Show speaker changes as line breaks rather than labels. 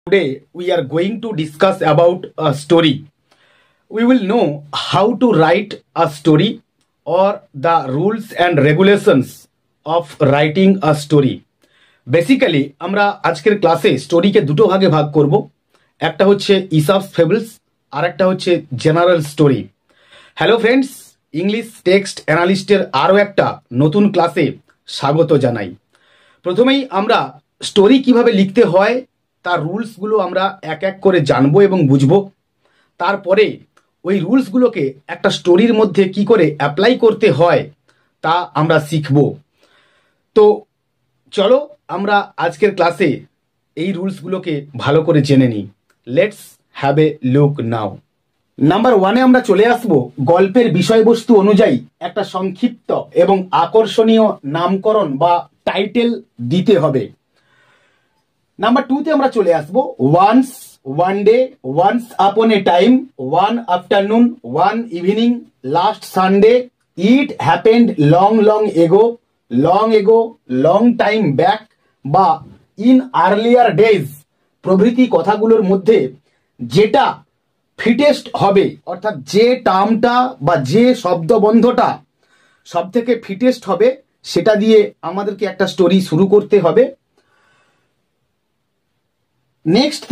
Today we are going to discuss about a story. We will know how to write a story or the rules and regulations of writing a story. Basically আমরা আজকের ক্লাসে স্টোরিকে দুটো ভাগে ভাগ করব। একটা হচ্ছে ইসপস ফেবলস আর একটা হচ্ছে general story. Hello friends, English text অ্যানালিস্টের আরও একটা নতুন ক্লাসে স্বাগত জানাই। প্রথমেই আমরা স্টোরি কিভাবে লিখতে হয় তার রুলসগুলো আমরা এক এক করে জানবো এবং বুঝবো। তারপরে ওই রুলসগুলোকে একটা স্টোরির মধ্যে কি করে অ্যাপ্লাই করতে হয় তা আমরা শিখব। তো চলো আমরা আজকের ক্লাসে এই রুলসগুলোকে ভালো করে জেনে নিই। Let's have a look now. Number ওয়ানে আমরা চলে আসব। গল্পের বিষয়বস্তু অনুযায়ী একটা সংক্ষিপ্ত এবং আকর্ষণীয় নামকরণ বা টাইটেল দিতে হবে। নাম্বার টুতে আমরা চলে আসবো। Once, one day, once upon a time, one afternoon, one evening, last Sunday, it happened long long ago, long time back বা ইন আর্লিয়ার ডেজ প্রভৃতি কথাগুলোর মধ্যে যেটা ফিটেস্ট হবে, অর্থাৎ যে টার্মটা বা যে শব্দবন্ধটা সব থেকে ফিটেস্ট হবে সেটা দিয়ে আমাদেরকে একটা স্টোরি শুরু করতে হবে। নেক্সট